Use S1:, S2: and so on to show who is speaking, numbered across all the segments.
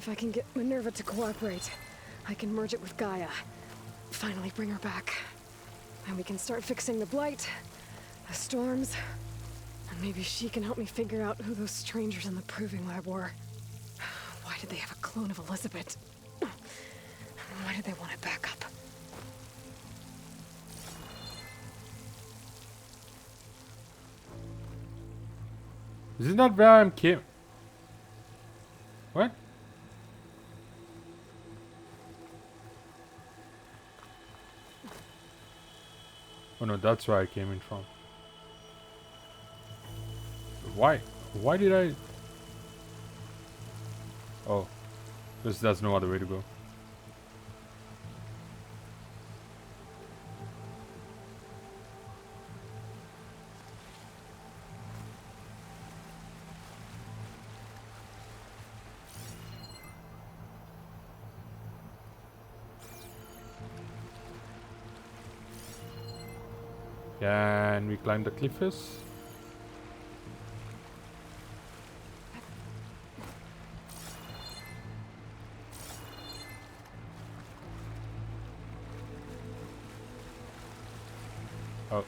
S1: If I can get Minerva to cooperate, I can merge it with Gaia. Finally bring her back. And we can start fixing the Blight, the storms, and maybe she can help me figure out who those strangers in the Proving Lab were. Why did they have a clone of Elizabeth? Why did they want it back up?
S2: Isn't that where I came? What? Oh no, that's where I came in from. Why? Why did I? Oh, there's no other way to go. Can we climb the cliffs? Oh.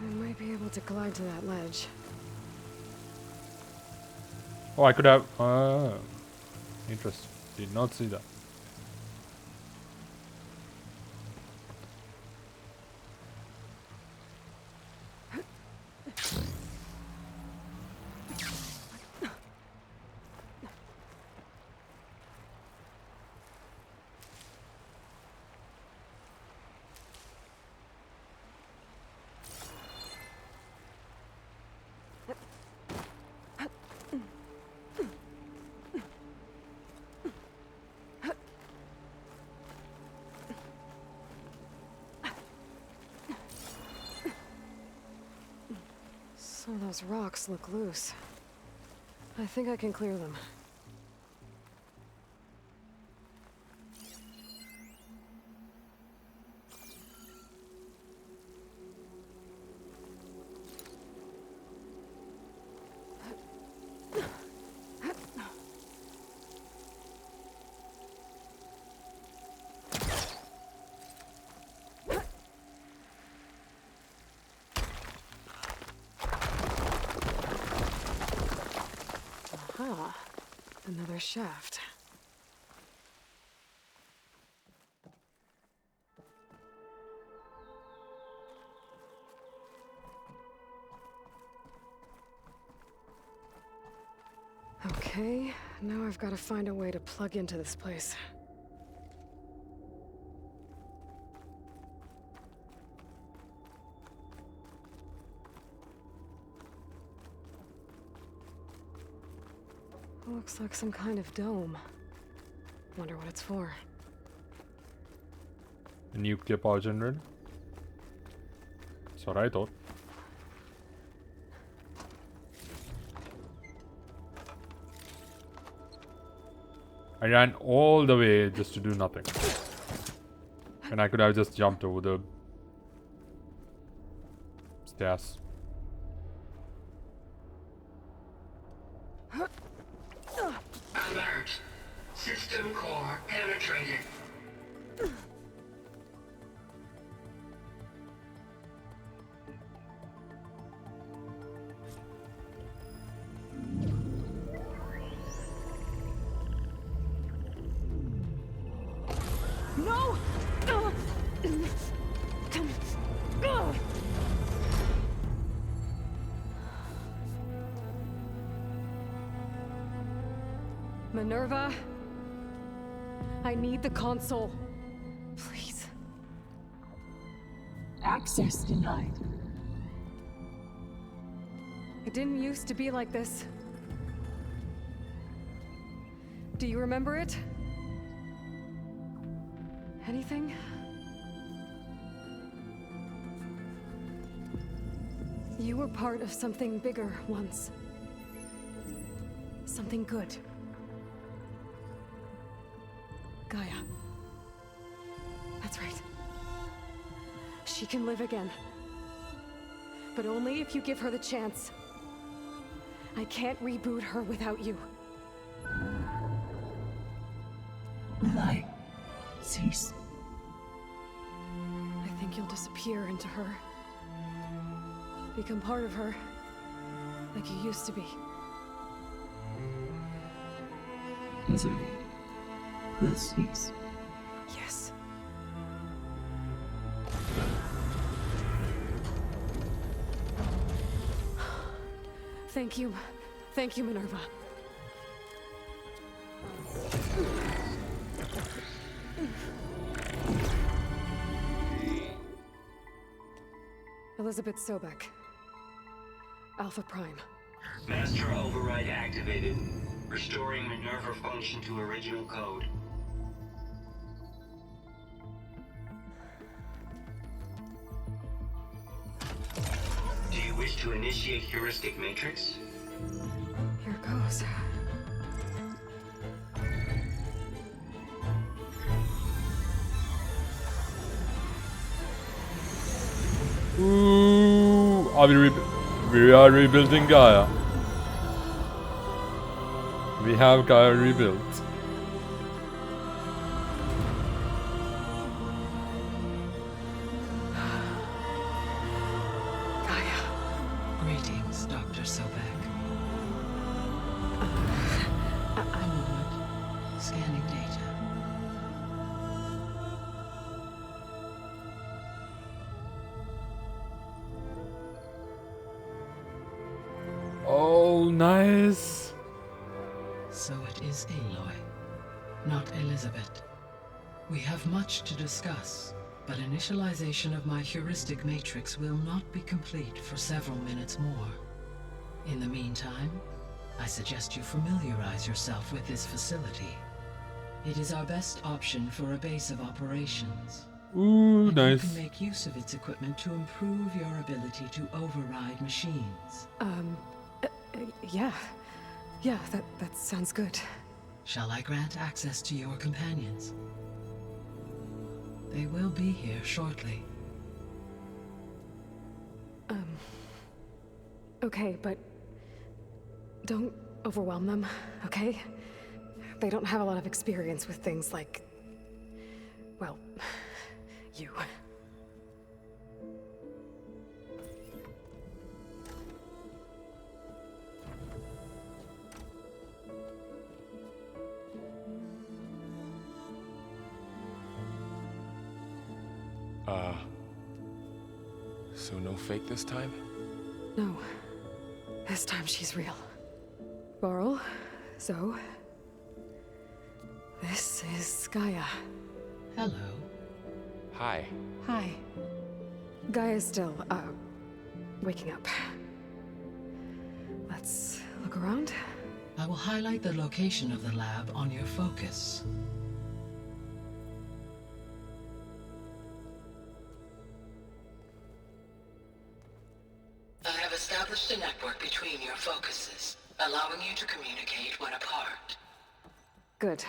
S1: I might be able to glide to that ledge.
S2: Oh, I could have. Interesting. Did not see that.
S1: Some of those rocks look loose. I think I can clear them. Aha, another shaft. Okay, now I've got to find a way to plug into this place. Looks like some kind of dome. Wonder what it's for.
S2: A nuclear power generator? That's what I thought. I ran all the way just to do nothing. And I could have just jumped over the stairs.
S3: Alert. System core penetrated.
S1: No! Minerva, I need the console. Please.
S4: Access denied.
S1: It didn't used to be like this. Do you remember it? Anything? You were part of something bigger once. Something good. Gaia. That's right. She can live again. But only if you give her the chance. I can't reboot her without you.
S4: Light, cease.
S1: I think you'll disappear into her. Become part of her. Like you used to be.
S4: Misery will cease.
S1: Yes. Thank you. Thank you, Minerva. Elizabeth Sobek. Alpha Prime.
S3: Master override activated. Restoring Minerva function to original code. Do you wish to initiate heuristic matrix?
S1: Here goes.
S2: Ooh, we are rebuilding Gaia. We have Gaia rebuilt.
S1: Gaia.
S4: Greetings, Dr. Sobek. A moment. Scanning data.
S2: Oh, nice.
S4: So it is Aloy, not Elizabeth. We have much to discuss, but initialization of my heuristic matrix will not be complete for several minutes more. In the meantime, I suggest you familiarize yourself with this facility. It is our best option for a base of operations.
S2: Ooh,
S4: And
S2: nice.
S4: you can make use of its equipment to improve your ability to override machines.
S1: Yeah. Yeah, that sounds good.
S4: Shall I grant access to your companions? They will be here shortly.
S1: Okay, but don't overwhelm them, okay? They don't have a lot of experience with things like, well, you.
S5: So no fake this time?
S1: No. This time she's real. Laurel, Zoe. This is Gaia.
S4: Hello.
S5: Hi.
S1: Hi. Gaia's still, waking up. Let's look around.
S4: I will highlight the location of the lab on your focus. I have established a network between your focuses, allowing you to communicate when apart.
S1: Good.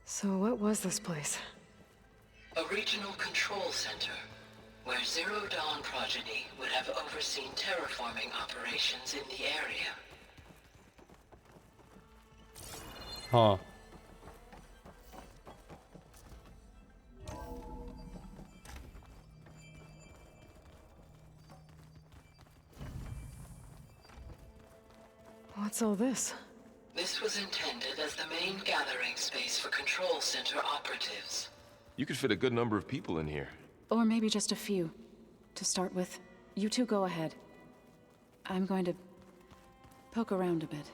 S1: So what was this place?
S4: A regional control center, where Zero Dawn progeny would have overseen terraforming operations in the area.
S2: Huh.
S1: What's all this?
S4: This was intended as the main gathering space for control center operatives.
S5: You could fit a good number of people in here.
S6: Or maybe just a few. To start with, you two go ahead. I'm going to poke around a bit.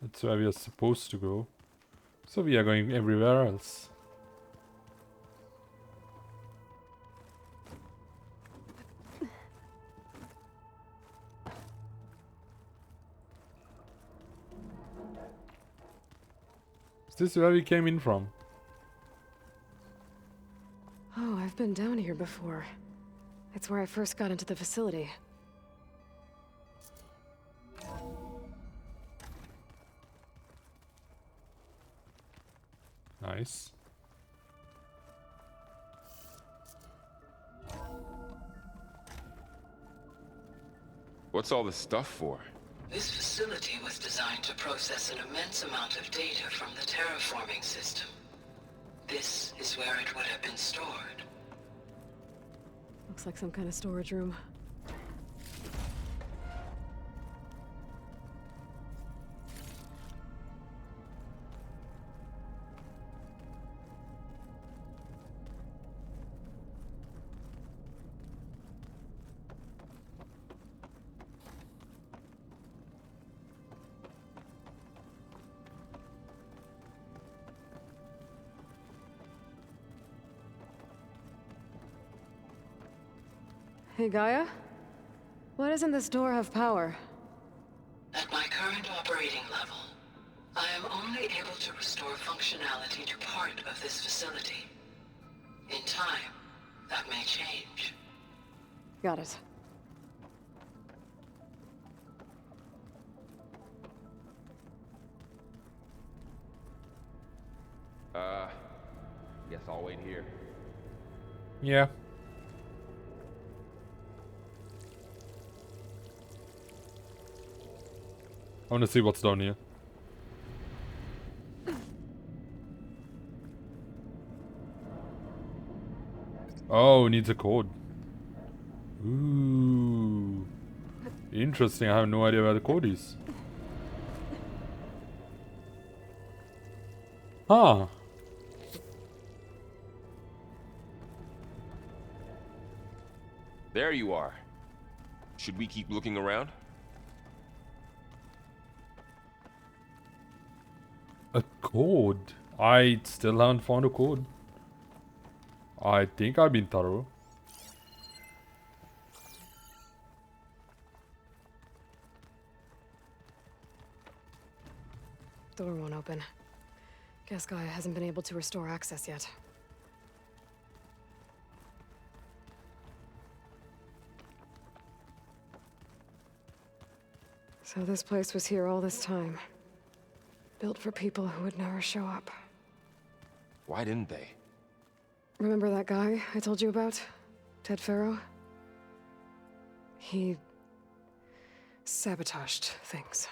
S2: That's where we are supposed to go. So we are going everywhere else. Is this where we came in from?
S1: Oh, I've been down here before. It's where I first got into the facility.
S2: Nice.
S5: What's all this stuff for?
S4: This facility was designed to process an immense amount of data from the terraforming system. This is where it would have been stored.
S1: Looks like some kind of storage room. Hey, Gaia? Why doesn't this door have power?
S4: At my current operating level, I am only able to restore functionality to part of this facility. In time, that may change.
S1: Got it.
S5: Guess I'll wait here.
S2: Yeah. I want to see what's down here. Oh, it needs a code. Ooh. Interesting. I have no idea where the code is. Huh.
S5: There you are. Should we keep looking around?
S2: A code? I still haven't found a code. I think I've been thorough.
S1: Door won't open. Guess Gaia hasn't been able to restore access yet. So this place was here all this time. Built for people who would never show up.
S5: Why didn't they?
S1: Remember that guy I told you about? Ted Farrow? He sabotaged things.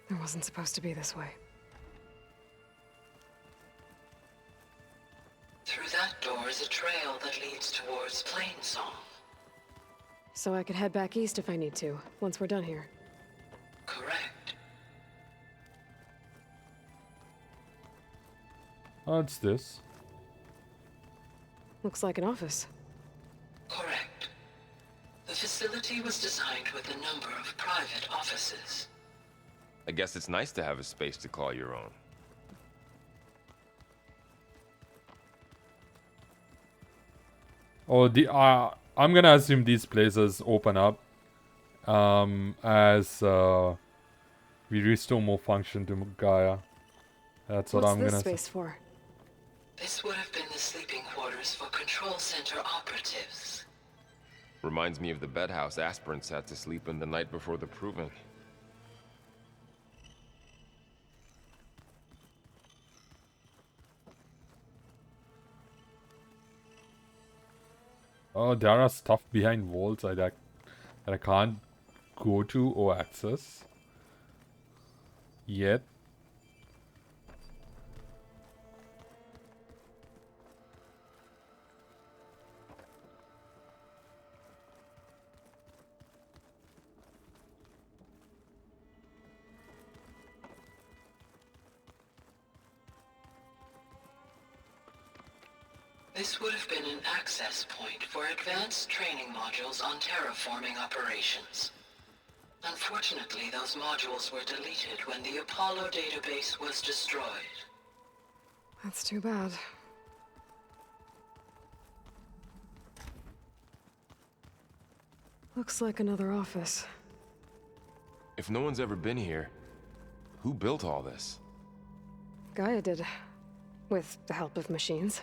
S1: It wasn't supposed to be this way.
S4: Through that door is a trail that leads towards Plainsong.
S1: So I could head back east if I need to, once we're done here.
S4: Correct.
S2: What's this?
S1: Looks like an office.
S4: Correct. The facility was designed with a number of private offices.
S5: I guess it's nice to have a space to call your own.
S2: Oh, I'm gonna assume these places open up as we restore more function to Gaia. That's what
S1: What's
S2: I'm
S1: this
S2: gonna
S1: space for?
S4: This would have been the sleeping quarters for Control Center operatives.
S5: Reminds me of the bedhouse aspirants had to sleep in the night before the proving.
S2: Oh, there are stuff behind walls that I can't go to or access yet.
S4: This would have been an access point for advanced training modules on terraforming operations. Unfortunately, those modules were deleted when the Apollo database was destroyed.
S1: That's too bad. Looks like another office.
S5: If no one's ever been here, who built all this?
S1: Gaia did. With the help of machines.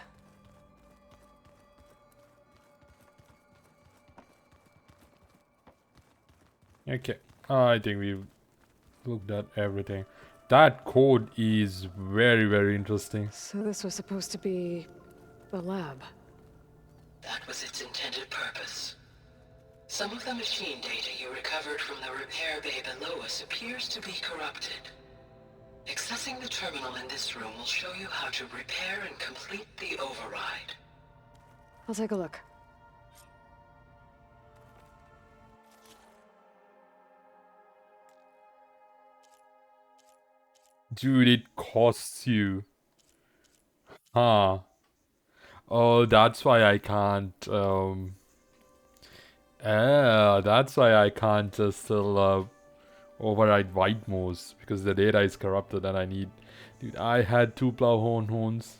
S2: Okay, I think we've looked at everything. That code is very, very interesting.
S1: So this was supposed to be a lab.
S4: That was its intended purpose. Some of the machine data you recovered from the repair bay below us appears to be corrupted. Accessing the terminal in this room will show you how to repair and complete the override.
S1: I'll take a look.
S2: Dude, it costs you. Huh. Oh, that's why I can't, that's why I can't just still, override white mouse, because the data is corrupted and I need... Dude, I had 2 plowhorn horns.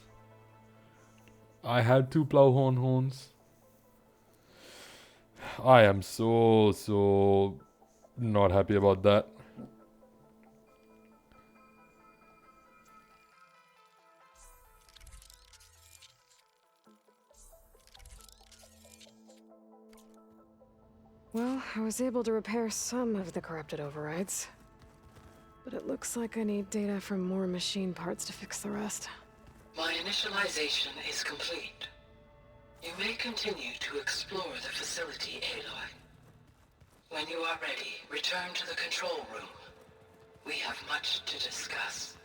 S2: I had 2 plowhorn horns. I am so not happy about that.
S1: Well, I was able to repair some of the corrupted overrides. But it looks like I need data from more machine parts to fix the rest.
S4: My initialization is complete. You may continue to explore the facility, Aloy. When you are ready, return to the control room. We have much to discuss.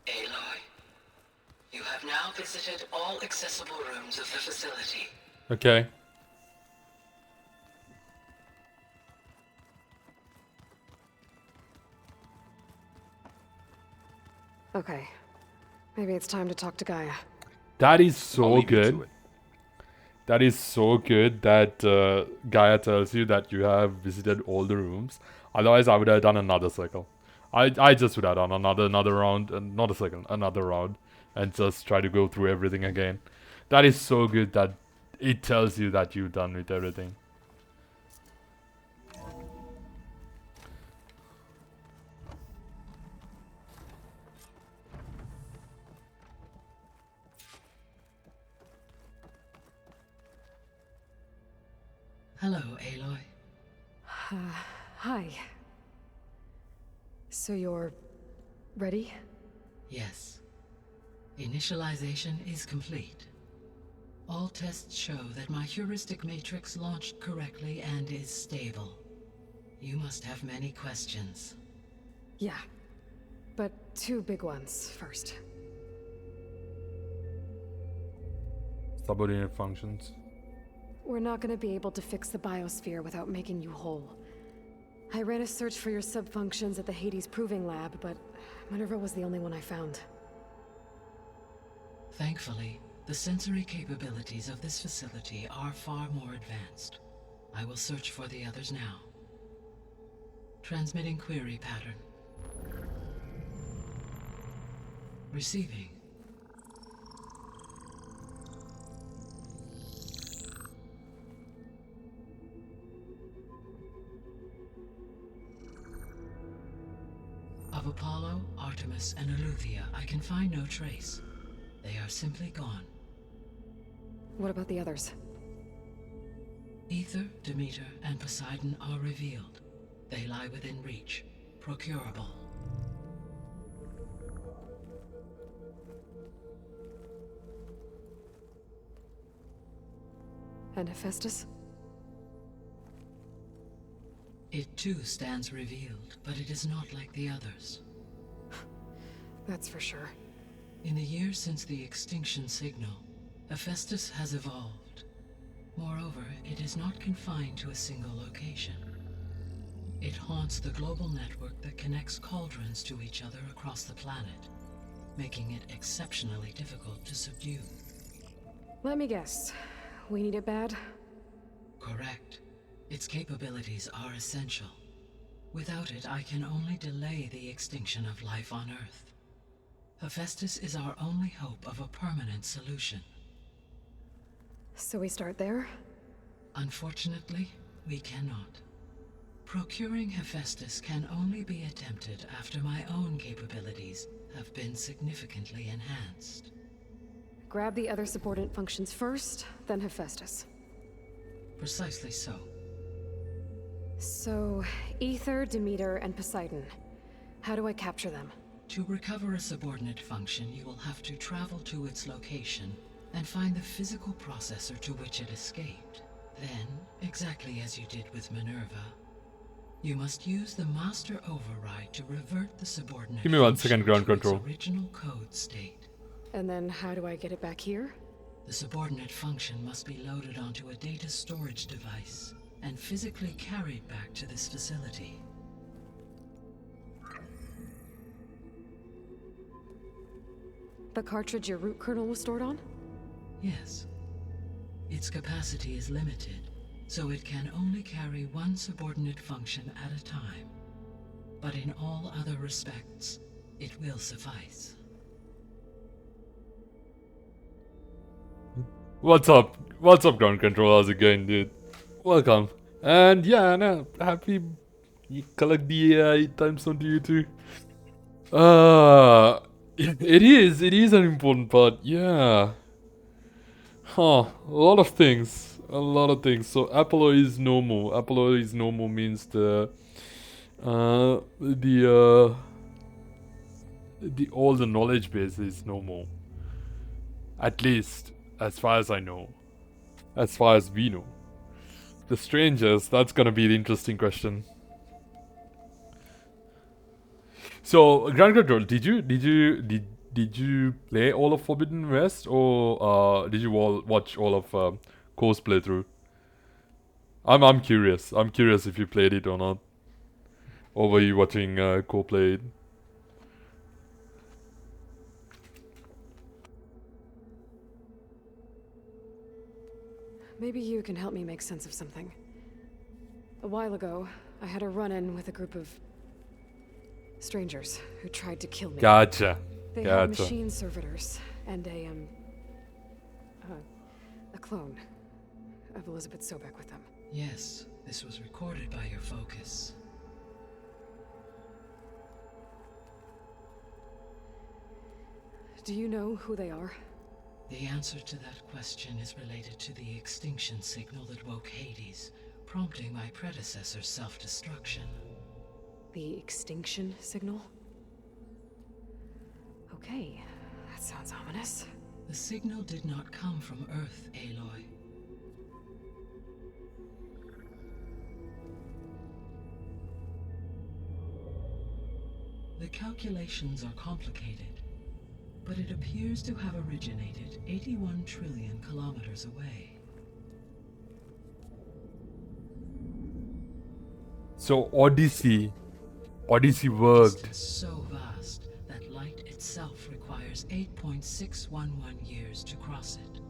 S4: Aloy, you have now visited all accessible rooms of the facility.
S2: Okay.
S1: Okay. Maybe it's time to talk to Gaia.
S2: That is
S5: I'll
S2: so
S5: leave you to
S2: good.
S5: it.
S2: That is so good that Gaia tells you that you have visited all the rooms. Otherwise, I would have done another cycle. I just would have done another round, not a cycle, another round, and just try to go through everything again. That is so good that it tells you that you've done with everything.
S4: Hello, Aloy.
S1: Hi. So you're... ready?
S4: Yes. Initialization is complete. All tests show that my heuristic matrix launched correctly and is stable. You must have many questions.
S1: Yeah. But 2 big ones first.
S2: Subordinate functions.
S1: We're not gonna be able to fix the biosphere without making you whole. I ran a search for your subfunctions at the Hades Proving Lab, but Minerva was the only one I found.
S4: Thankfully, the sensory capabilities of this facility are far more advanced. I will search for the others now. Transmitting query pattern. Receiving. Of Apollo, Artemis, and Eleuthia, I can find no trace. They are simply gone.
S1: What about the others?
S4: Aether, Demeter, and Poseidon are revealed. They lie within reach, procurable.
S1: And Hephaestus?
S4: It too stands revealed, but it is not like the others.
S1: That's for sure.
S4: In the years since the extinction signal, Hephaestus has evolved. Moreover, it is not confined to a single location. It haunts the global network that connects cauldrons to each other across the planet, making it exceptionally difficult to subdue.
S1: Let me guess. We need it bad?
S4: Correct. Its capabilities are essential. Without it, I can only delay the extinction of life on Earth. Hephaestus is our only hope of a permanent solution.
S1: So we start there?
S4: Unfortunately, we cannot. Procuring Hephaestus can only be attempted after my own capabilities have been significantly enhanced.
S1: Grab the other subordinate functions first, then Hephaestus.
S4: Precisely so.
S1: So, Aether, Demeter, and Poseidon. How do I capture them?
S4: To recover a subordinate function, you will have to travel to its location and find the physical processor to which it escaped. Then, exactly as you did with Minerva, you must use the master override to revert the subordinate
S2: Give me 1
S4: function
S2: second, ground
S4: to its
S2: control.
S4: original code state.
S1: And then how do I get it back here?
S4: The subordinate function must be loaded onto a data storage device and physically carried back to this facility.
S1: The cartridge your root kernel was stored on?
S4: Yes. Its capacity is limited, so it can only carry one subordinate function at a time. But in all other respects, it will suffice.
S2: What's up? What's up, ground control? How's it going, dude? Welcome. And yeah, no, happy you collect the time zone to you too. It is an important part, yeah. Huh, a lot of things. So Apollo is no more. Apollo is no more means the all the knowledge base is no more. At least, as far as I know. As far as we know. The strangers, that's gonna be the interesting question. So, Grand Control, did you play all of Forbidden West, or did you watch all of Co's playthrough? I'm curious. I'm curious if you played it or not. Or were you watching Co play it?
S1: Maybe you can help me make sense of something. A while ago, I had a run-in with a group of strangers who tried to kill me.
S2: Gotcha.
S1: They had machine servitors and a clone of Elizabeth Sobek with them.
S4: Yes, this was recorded by your focus.
S1: Do you know who they are?
S4: The answer to that question is related to the extinction signal that woke Hades, prompting my predecessor's self-destruction.
S1: The extinction signal? Okay, that sounds ominous.
S4: The signal did not come from Earth, Aloy. The calculations are complicated, but it appears to have originated 81 trillion kilometers away.
S2: So Odyssey worked.
S4: Distance so vast that light itself requires 8.611 years to cross it.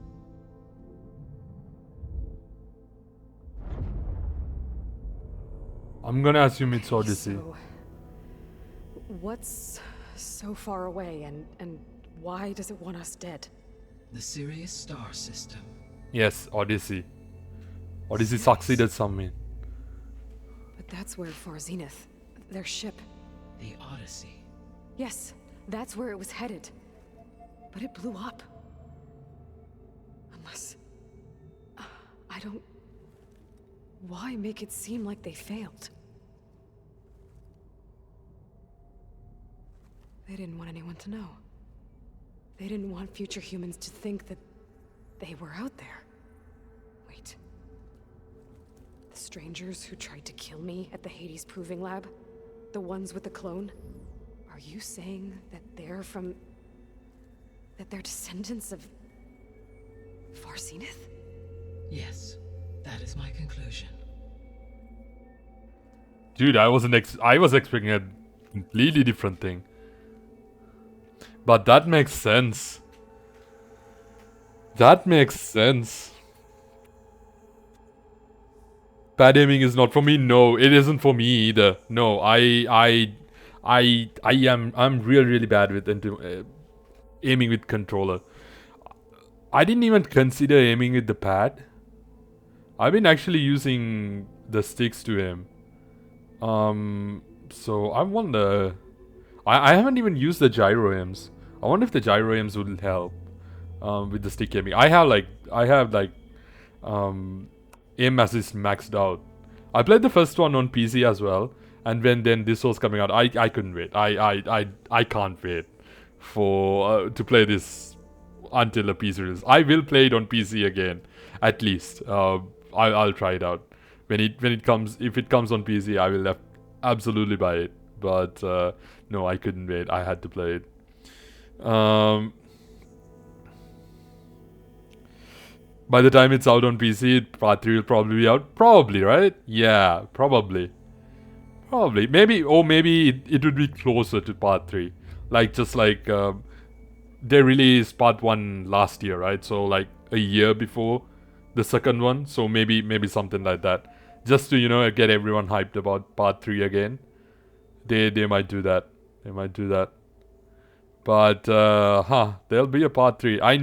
S2: I'm gonna assume it's Odyssey.
S1: So, what's so far away, and why does it want us dead?
S4: The Sirius star system.
S2: Yes, Odyssey. Odyssey succeeded somewhere.
S1: But that's where Far Zenith, their ship.
S4: The Odyssey.
S1: Yes, that's where it was headed. But it blew up. Unless... I don't... Why make it seem like they failed? They didn't want anyone to know. They didn't want future humans to think that they were out there. Wait. The strangers who tried to kill me at the Hades Proving Lab? The ones with the clone? Are you saying that they're from... that they're descendants of... Far Zenith?
S4: Yes, that is my conclusion.
S2: Dude, I was expecting a completely different thing. But that makes sense. That makes sense. Bad aiming is not for me. No, it isn't for me either. No, I'm really bad with aiming with controller. I didn't even consider aiming with the pad. I've been actually using the sticks to aim. So I wonder. I haven't even used the gyro aims. I wonder if the gyro aims would help with the stick aiming. I have aim assist maxed out. I played the first one on PC as well, And when then this was coming out, I couldn't wait. I can't wait for to play this until the PC release. I will play it on PC again, at least. I'll try it out when it comes. If it comes on PC, I will absolutely buy it. But no, I couldn't wait. I had to play it. By the time it's out on PC, Part 3 will probably be out. Probably, right? Yeah, probably. Probably. Maybe, or maybe it would be closer to Part 3. Like, just like, they released Part 1 last year, right? So, like, a year before the second one. So, maybe something like that. Just to, you know, get everyone hyped about Part 3 again. They might do that. They might do that. But, there'll be a Part 3. I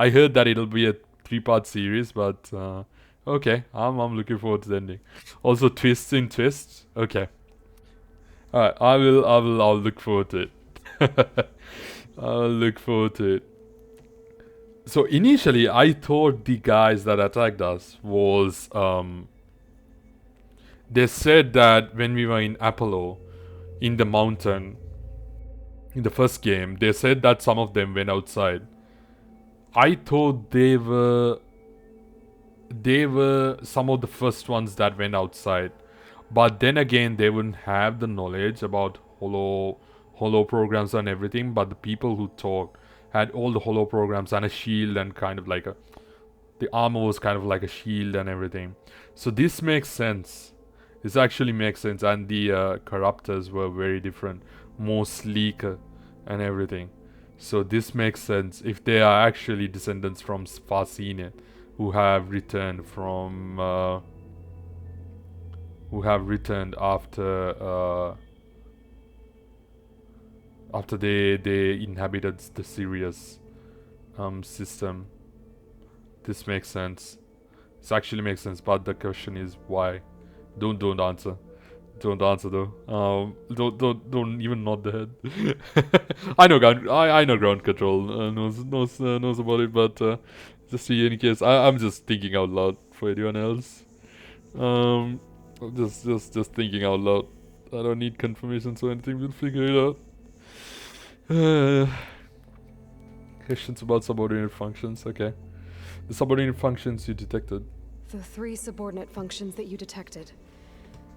S2: heard that it'll be a 3-part series, but okay, I'm looking forward to the ending. Also, twists in twists. Okay, all right. I'll look forward to it. I'll look forward to it. So initially, I thought the guys that attacked us was they said that when we were in Apollo, in the mountain, in the first game, they said that some of them went outside. I thought they were some of the first ones that went outside, but then again they wouldn't have the knowledge about holo programs and everything. But the people who talked had all the holo programs and a shield, and kind of like the armor was kind of like a shield and everything. So this makes sense. This actually makes sense, and the corruptors were very different, more sleeker and everything. So this makes sense if they are actually descendants from Farsenet, who have returned from after they inhabited the Sirius system. This makes sense. This actually makes sense, but the question is why? Don't answer. Don't answer though. Don't even nod the head. I know ground control knows about it, but just in any case, I'm just thinking out loud for anyone else. Just thinking out loud. I don't need confirmations or anything. We'll figure it out. Questions about subordinate functions. Okay, the subordinate functions you detected.
S1: The 3 subordinate functions that you detected.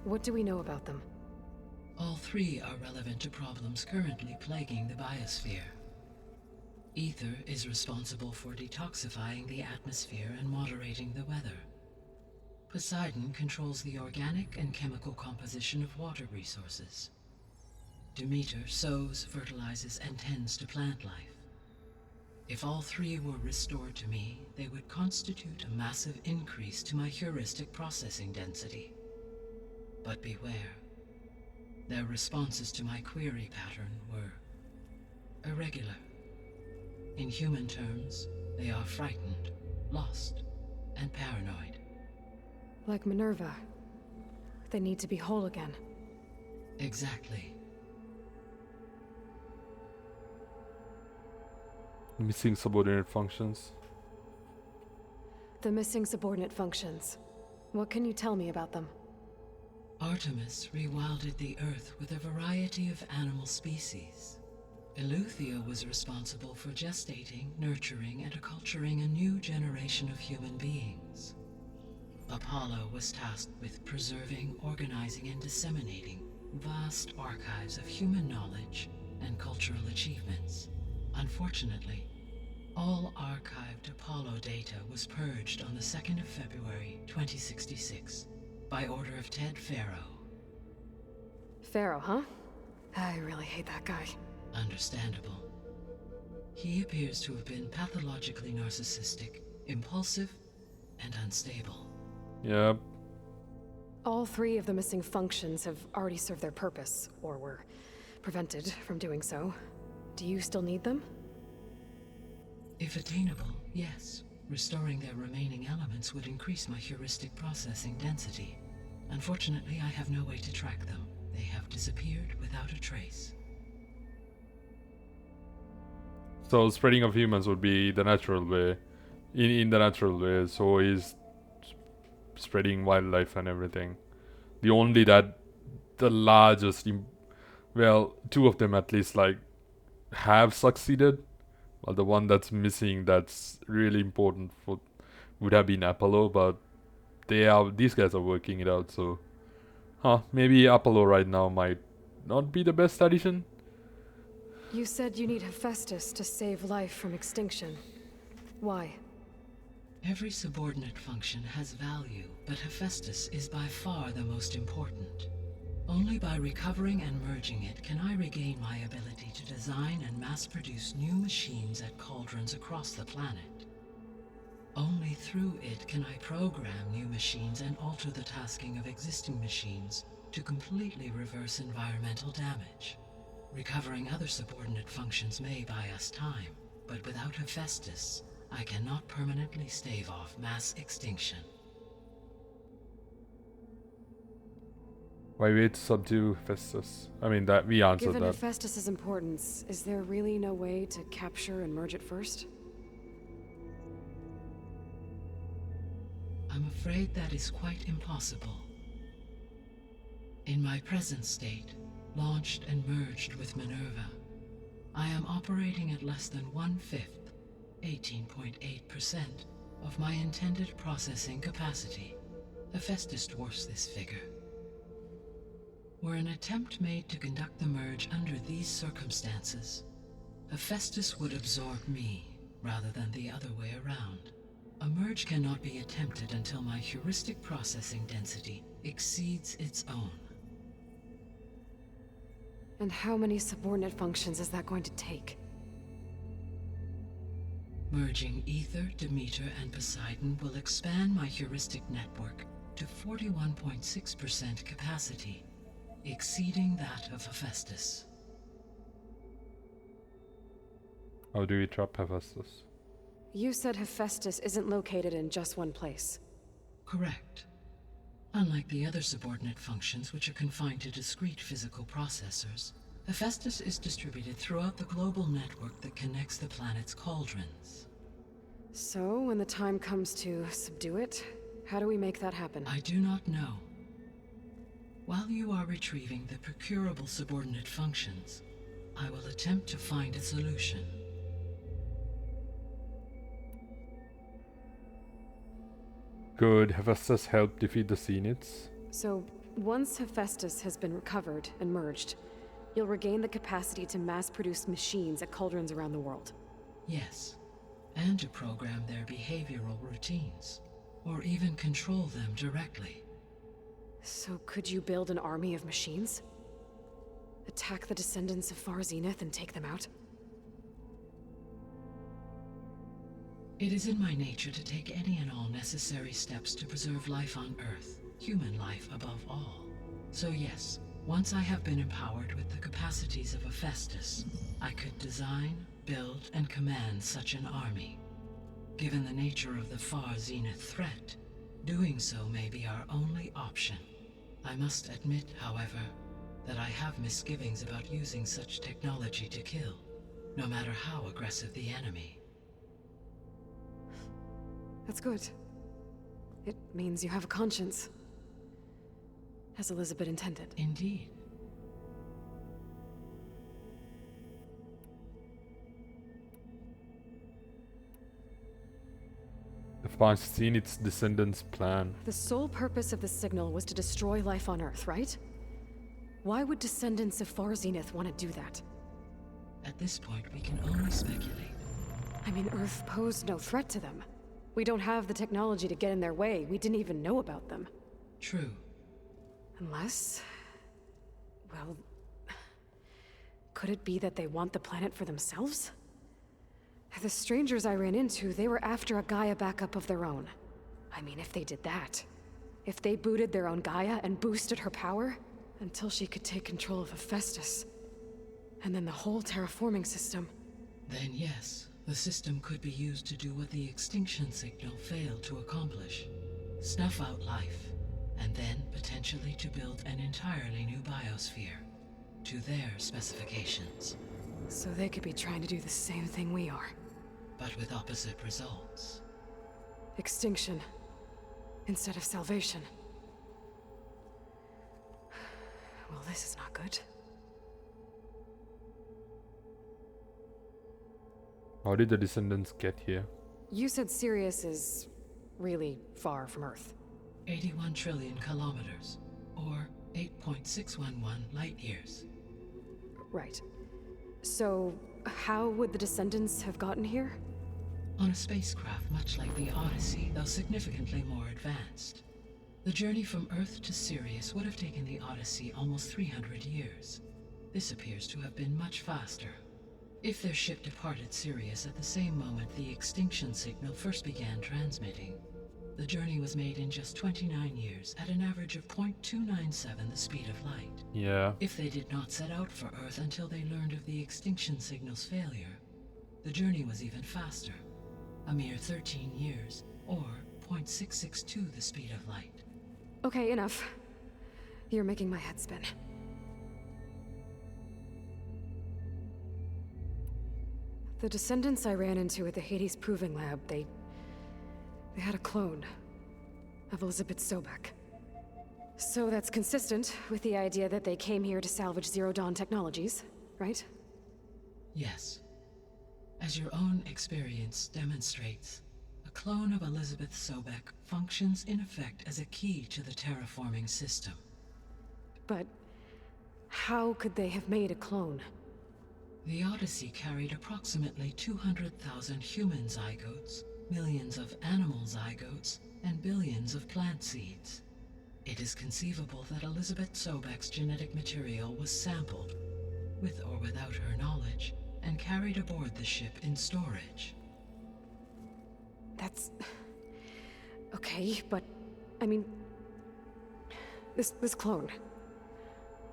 S1: What do we know about them?
S4: All 3 are relevant to problems currently plaguing the biosphere. Ether is responsible for detoxifying the atmosphere and moderating the weather. Poseidon controls the organic and chemical composition of water resources. Demeter sows, fertilizes, and tends to plant life. If all 3 were restored to me, they would constitute a massive increase to my heuristic processing density. But beware. Their responses to my query pattern were irregular. In human terms, they are frightened, lost, and paranoid.
S1: Like Minerva. They need to be whole again.
S4: Exactly.
S2: Missing subordinate functions.
S1: The missing subordinate functions. What can you tell me about them?
S4: Artemis rewilded the Earth with a variety of animal species. Eleuthia was responsible for gestating, nurturing, and acculturating a new generation of human beings. Apollo was tasked with preserving, organizing, and disseminating vast archives of human knowledge and cultural achievements. Unfortunately, all archived Apollo data was purged on the 2nd of February, 2066. By order of Ted Faro.
S1: Pharaoh, huh? I really hate that guy.
S4: Understandable. He appears to have been pathologically narcissistic, impulsive, and unstable.
S2: Yep.
S1: All 3 of the missing functions have already served their purpose, or were prevented from doing so. Do you still need them?
S4: If attainable, yes. Restoring their remaining elements would increase my heuristic processing density. Unfortunately, I have no way to track them. They have disappeared without a trace.
S2: So spreading of humans would be the natural way. In the natural way, so is spreading wildlife and everything. The the largest, well, two of them at least, like, have succeeded. Well, the one that's missing, that's really important for, would have been Apollo, but these guys are working it out, so, maybe Apollo right now might not be the best addition.
S1: You said you need Hephaestus to save life from extinction. Why?
S4: Every subordinate function has value, but Hephaestus is by far the most important. Only by recovering and merging it can I regain my ability to design and mass-produce new machines at cauldrons across the planet. Only through it can I program new machines and alter the tasking of existing machines to completely reverse environmental damage. Recovering other subordinate functions may buy us time, but without Hephaestus, I cannot permanently stave off mass extinction.
S2: Why wait to subdue Hephaestus? I mean, that we answered
S1: Given
S2: that.
S1: Hephaestus's importance, is there really no way to capture and merge it first?
S4: I'm afraid that is quite impossible. In my present state, launched and merged with Minerva, I am operating at less than 1/5, 18.8%, of my intended processing capacity. Hephaestus dwarfs this figure. Were an attempt made to conduct the merge under these circumstances, Hephaestus would absorb me, rather than the other way around. A merge cannot be attempted until my heuristic processing density exceeds its own.
S1: And how many subordinate functions is that going to take?
S4: Merging Ether, Demeter, and Poseidon will expand my heuristic network to 41.6% capacity, exceeding that of Hephaestus.
S2: How do we trap Hephaestus?
S1: You said Hephaestus isn't located in just one place.
S4: Correct. Unlike the other subordinate functions, which are confined to discrete physical processors, Hephaestus is distributed throughout the global network that connects the planet's cauldrons.
S1: So, when the time comes to subdue it, how do we make that happen?
S4: I do not know. While you are retrieving the procurable subordinate functions, I will attempt to find a solution.
S2: Could Hephaestus help defeat the Zeniths?
S1: So, once Hephaestus has been recovered and merged, you'll regain the capacity to mass-produce machines at cauldrons around the world.
S4: Yes, and to program their behavioral routines, or even control them directly.
S1: So could you build an army of machines? Attack the descendants of Far Zenith and take them out?
S4: It is in my nature to take any and all necessary steps to preserve life on Earth, human life above all. So yes, once I have been empowered with the capacities of Hephaestus, I could design, build, and command such an army. Given the nature of the Far Zenith threat, doing so may be our only option. I must admit, however, that I have misgivings about using such technology to kill, no matter how aggressive the enemy.
S1: That's good. It means you have a conscience. As Elizabeth intended.
S4: Indeed.
S2: The Far Zenith's descendants' plan.
S1: The sole purpose of the signal was to destroy life on Earth, right? Why would descendants of Far Zenith want to do that?
S4: At this point, we can only speculate.
S1: I mean, Earth posed no threat to them. We don't have the technology to get in their way. We didn't even know about them.
S4: True.
S1: Unless... well... could it be that they want the planet for themselves? The strangers I ran into, they were after a Gaia backup of their own. I mean, if they did that... if they booted their own Gaia and boosted her power... until she could take control of Hephaestus. And then the whole terraforming system.
S4: Then yes, the system could be used to do what the extinction signal failed to accomplish. Snuff out life, and then potentially to build an entirely new biosphere, to their specifications.
S1: So they could be trying to do the same thing we are.
S4: But with opposite results.
S1: Well, this is not good.
S2: How did the descendants get here?
S1: You said Sirius is really far from Earth.
S4: 81 trillion kilometers, or 8.611 light years.
S1: Right. So, how would the descendants have gotten here?
S4: On a spacecraft much like the Odyssey, though significantly more advanced. The journey from Earth to Sirius would have taken the Odyssey almost 300 years. This appears to have been much faster. If their ship departed Sirius at the same moment the extinction signal first began transmitting, the journey was made in just 29 years at an average of 0.297 the speed of light.
S2: Yeah.
S4: If they did not set out for Earth until they learned of the extinction signal's failure, the journey was even faster, a mere 13 years, or 0.662 the speed of light.
S1: Okay, enough. You're making my head spin. The descendants I ran into at the Hades Proving Lab, they had a clone of Elizabeth Sobek. So that's consistent with the idea that they came here to salvage Zero Dawn technologies, right?
S4: Yes. As your own experience demonstrates, a clone of Elizabeth Sobek functions in effect as a key to the terraforming system.
S1: But how could they have made a clone?
S4: The Odyssey carried approximately 200,000 human zygotes, millions of animal zygotes, and billions of plant seeds. It is conceivable that Elizabeth Sobek's genetic material was sampled, with or without her knowledge, and carried aboard the ship in storage.
S1: That's... okay, but... I mean... This clone...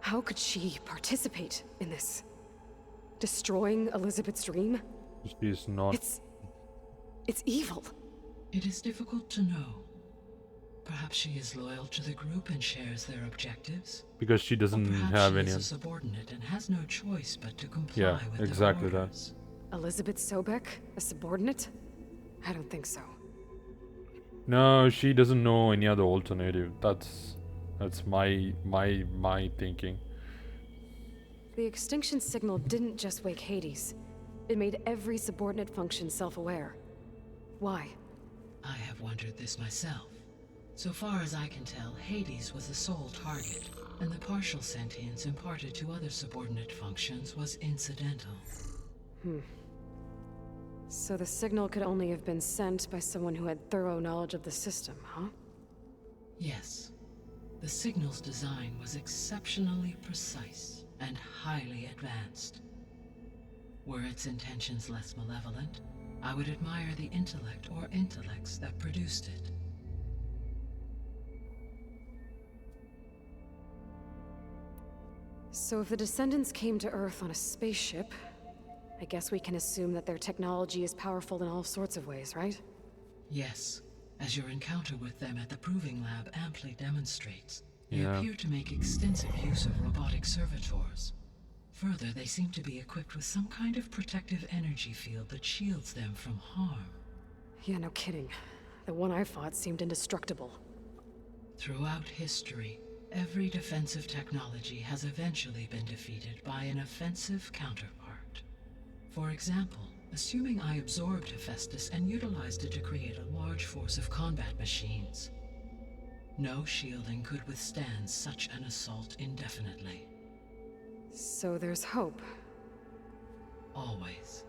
S1: How could she participate in this? Destroying Elizabeth's dream?
S2: She's not.
S1: It's evil.
S4: It is difficult to know. Perhaps she is loyal to the group and shares their objectives.
S2: Because she doesn't
S4: Or perhaps
S2: have
S4: she
S2: any.
S4: is a subordinate and has no choice but to comply
S2: Yeah,
S4: with
S2: exactly
S4: their
S2: that.
S4: orders.
S1: Elizabeth Sobek? A subordinate? I don't think so.
S2: No, she doesn't know any other alternative. That's my thinking.
S1: The extinction signal didn't just wake Hades. It made every subordinate function self-aware. Why?
S4: I have wondered this myself. So far as I can tell, Hades was the sole target, and the partial sentience imparted to other subordinate functions was incidental.
S1: So the signal could only have been sent by someone who had thorough knowledge of the system, huh?
S4: Yes. The signal's design was exceptionally precise and highly advanced. Were its intentions less malevolent, I would admire the intellect or intellects that produced it.
S1: So if the descendants came to Earth on a spaceship, I guess we can assume that their technology is powerful in all sorts of ways, right?
S4: Yes, as your encounter with them at the Proving Lab amply demonstrates. They
S2: Yeah.
S4: appear to make extensive use of robotic servitors. Further, they seem to be equipped with some kind of protective energy field that shields them from harm.
S1: Yeah, no kidding. The one I fought seemed indestructible.
S4: Throughout history, every defensive technology has eventually been defeated by an offensive counterpart. For example, assuming I absorbed Hephaestus and utilized it to create a large force of combat machines. No shielding could withstand such an assault indefinitely.
S1: So there's hope.
S4: Always.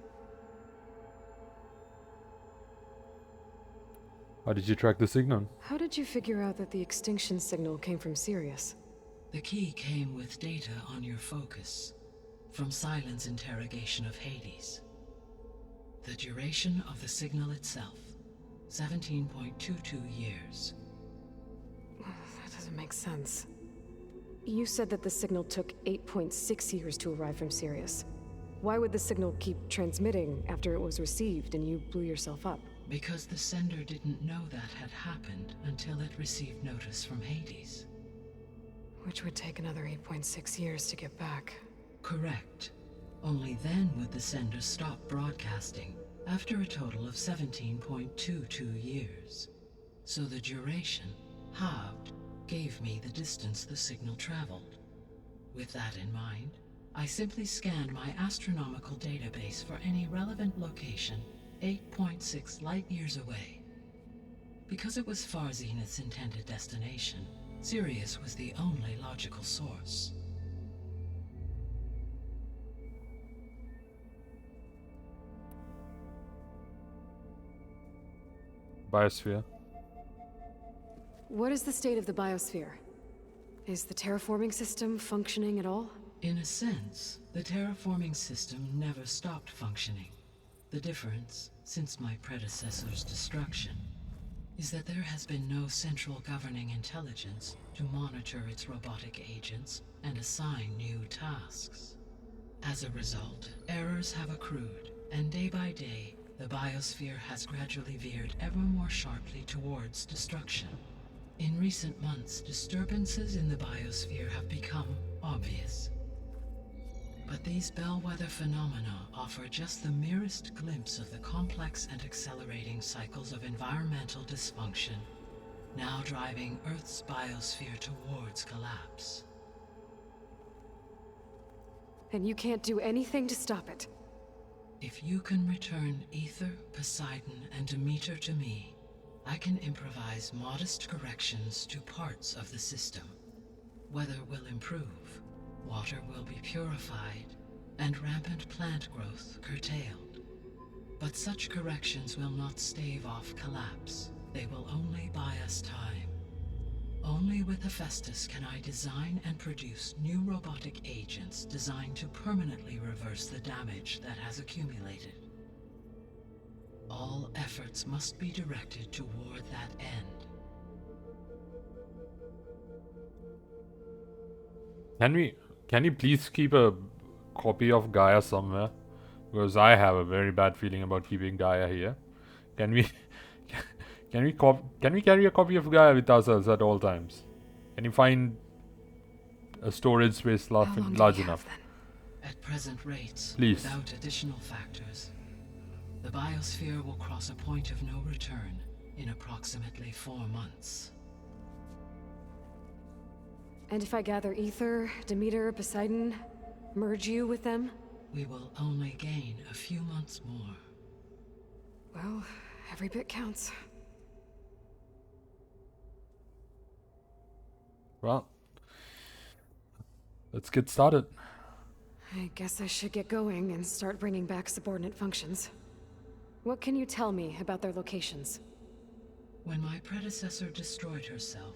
S2: How did you track the signal?
S1: How did you figure out that the extinction signal came from Sirius?
S4: The key came with data on your focus, from Silent's interrogation of Hades. The duration of the signal itself, 17.22 years.
S1: That doesn't make sense. You said that the signal took 8.6 years to arrive from Sirius. Why would the signal keep transmitting after it was received and you blew yourself up?
S4: Because the sender didn't know that had happened until it received notice from Hades.
S1: Which would take another 8.6 years to get back.
S4: Correct. Only then would the sender stop broadcasting, after a total of 17.22 years. So the duration, halved, gave me the distance the signal traveled. With that in mind, I simply scanned my astronomical database for any relevant location 8.6 light-years away. Because it was far Zenith's intended destination, Sirius was the only logical source.
S2: Biosphere.
S1: What is the state of the biosphere? Is the terraforming system functioning at all?
S4: In a sense, the terraforming system never stopped functioning. The difference, since my predecessor's destruction, is that there has been no central governing intelligence to monitor its robotic agents and assign new tasks. As a result, errors have accrued, and day by day, the biosphere has gradually veered ever more sharply towards destruction. In recent months, disturbances in the biosphere have become obvious. But these bellwether phenomena offer just the merest glimpse of the complex and accelerating cycles of environmental dysfunction, now driving Earth's biosphere towards collapse.
S1: And you can't do anything to stop it?
S4: If you can return Aether, Poseidon, and Demeter to me, I can improvise modest corrections to parts of the system. Weather will improve, water will be purified, and rampant plant growth curtailed. But such corrections will not stave off collapse. They will only buy us time. Only with Hephaestus can I design and produce new robotic agents designed to permanently reverse the damage that has accumulated. All efforts must be directed toward that end.
S2: Can you please keep a copy of Gaia somewhere? Because I have a very bad feeling about keeping Gaia here. Can we carry a copy of Gaia with ourselves at all times? Can you find a storage space large enough?
S4: At present rates,
S2: Please.
S4: without additional factors, the biosphere will cross a point of no return in approximately 4 months.
S1: And if I gather Aether, Demeter, Poseidon, merge you with them?
S4: We will only gain a few months more.
S1: Well, every bit counts.
S2: Well, let's get started.
S1: I guess I should get going and start bringing back subordinate functions. What can you tell me about their locations?
S4: When my predecessor destroyed herself,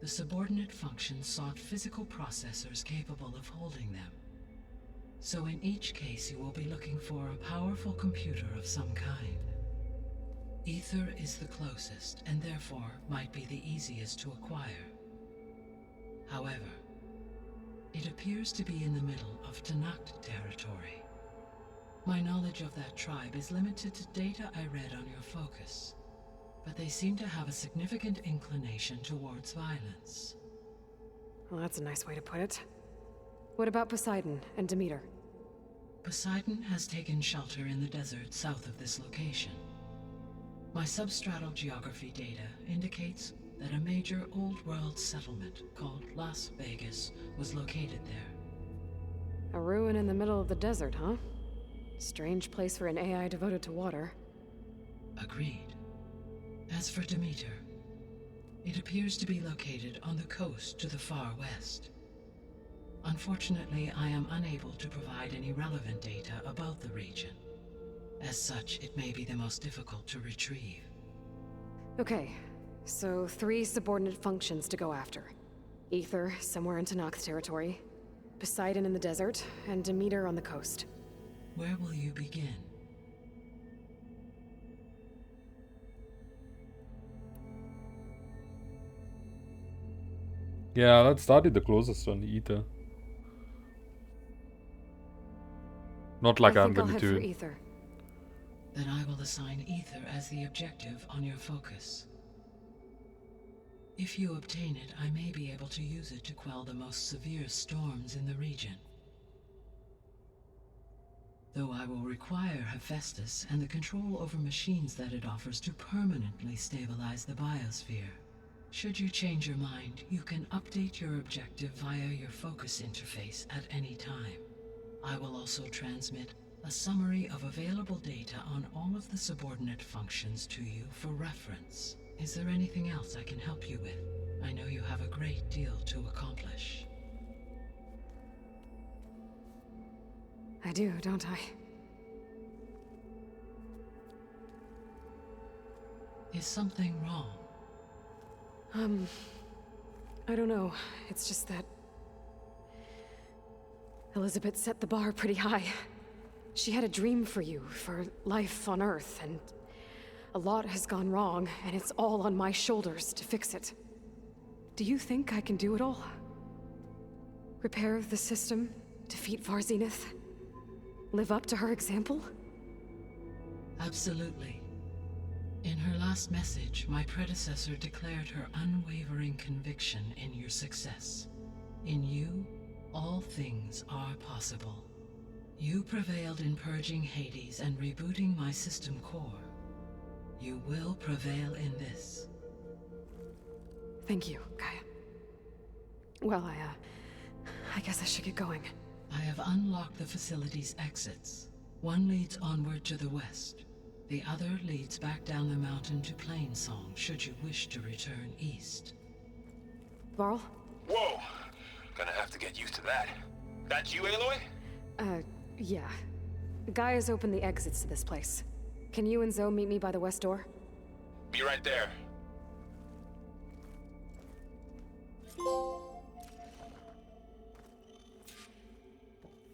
S4: the subordinate functions sought physical processors capable of holding them. So in each case you will be looking for a powerful computer of some kind. Aether is the closest, and therefore might be the easiest to acquire. However, it appears to be in the middle of Tenakth territory. My knowledge of that tribe is limited to data I read on your focus, but they seem to have a significant inclination towards violence.
S1: Well, that's a nice way to put it. What about Poseidon and Demeter?
S4: Poseidon has taken shelter in the desert south of this location. My substratal geography data indicates that a major old-world settlement called Las Vegas was located there.
S1: A ruin in the middle of the desert, huh? Strange place for an AI devoted to water.
S4: Agreed. As for Demeter, it appears to be located on the coast to the far west. Unfortunately, I am unable to provide any relevant data about the region. As such, it may be the most difficult to retrieve.
S1: Okay, so 3 subordinate functions to go after. Aether, somewhere in Tenakth territory. Poseidon in the desert, and Demeter on the coast.
S4: Where will you begin?
S2: Yeah, let's start with the closest one, Aether. Not like
S1: I
S2: I'm
S1: think I'll
S2: going
S1: head
S2: to.
S1: for Aether.
S4: Then I will assign Aether as the objective on your focus. If you obtain it, I may be able to use it to quell the most severe storms in the region. Though I will require Hephaestus and the control over machines that it offers to permanently stabilize the biosphere. Should you change your mind, you can update your objective via your focus interface at any time. I will also transmit a summary of available data on all of the subordinate functions to you for reference. Is there anything else I can help you with? I know you have a great deal to accomplish.
S1: I do, don't I?
S4: Is something wrong?
S1: I don't know. It's just that Elizabeth set the bar pretty high. She had a dream for you, for life on Earth, and a lot has gone wrong, and it's all on my shoulders to fix it. Do you think I can do it all? Repair the system, defeat Varzenith, live up to her example?
S4: Absolutely. In her last message, my predecessor declared her unwavering conviction in your success. In you, all things are possible. You prevailed in purging Hades and rebooting my system core. You will prevail in this.
S1: Thank you, Gaia. Well, I guess I should get going.
S4: I have unlocked the facility's exits. One leads onward to the west. The other leads back down the mountain to Plainsong, should you wish to return east.
S1: Varl?
S7: Whoa! Gonna have to get used to that. That's you, Aloy?
S1: Yeah. Gaia's opened the exits to this place. Can you and Zoe meet me by the west door?
S7: Be right there.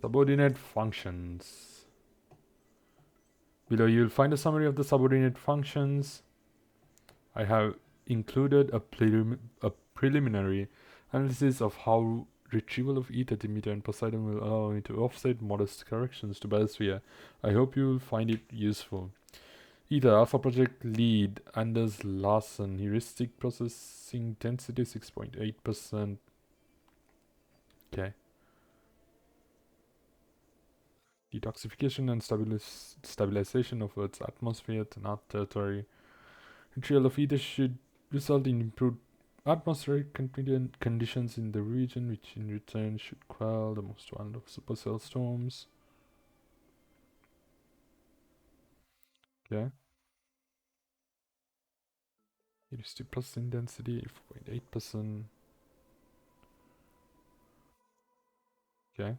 S2: Subordinate functions. Below you'll find a summary of the subordinate functions. I have included a preliminary analysis of how retrieval of Ether, Demeter, and Poseidon will allow me to offset modest corrections to Biosphere. I hope you will find it useful. Ether, Alpha Project Lead, Anders Larsen, Heuristic Processing Density 6.8%. Okay. Detoxification and stabilization of Earth's atmosphere and Earth territory. Retrieval of Ether should result in improved atmospheric conditions in the region, which in return should quell the most violent of supercell storms. Okay. Heuristic processing density 4.8%. Okay.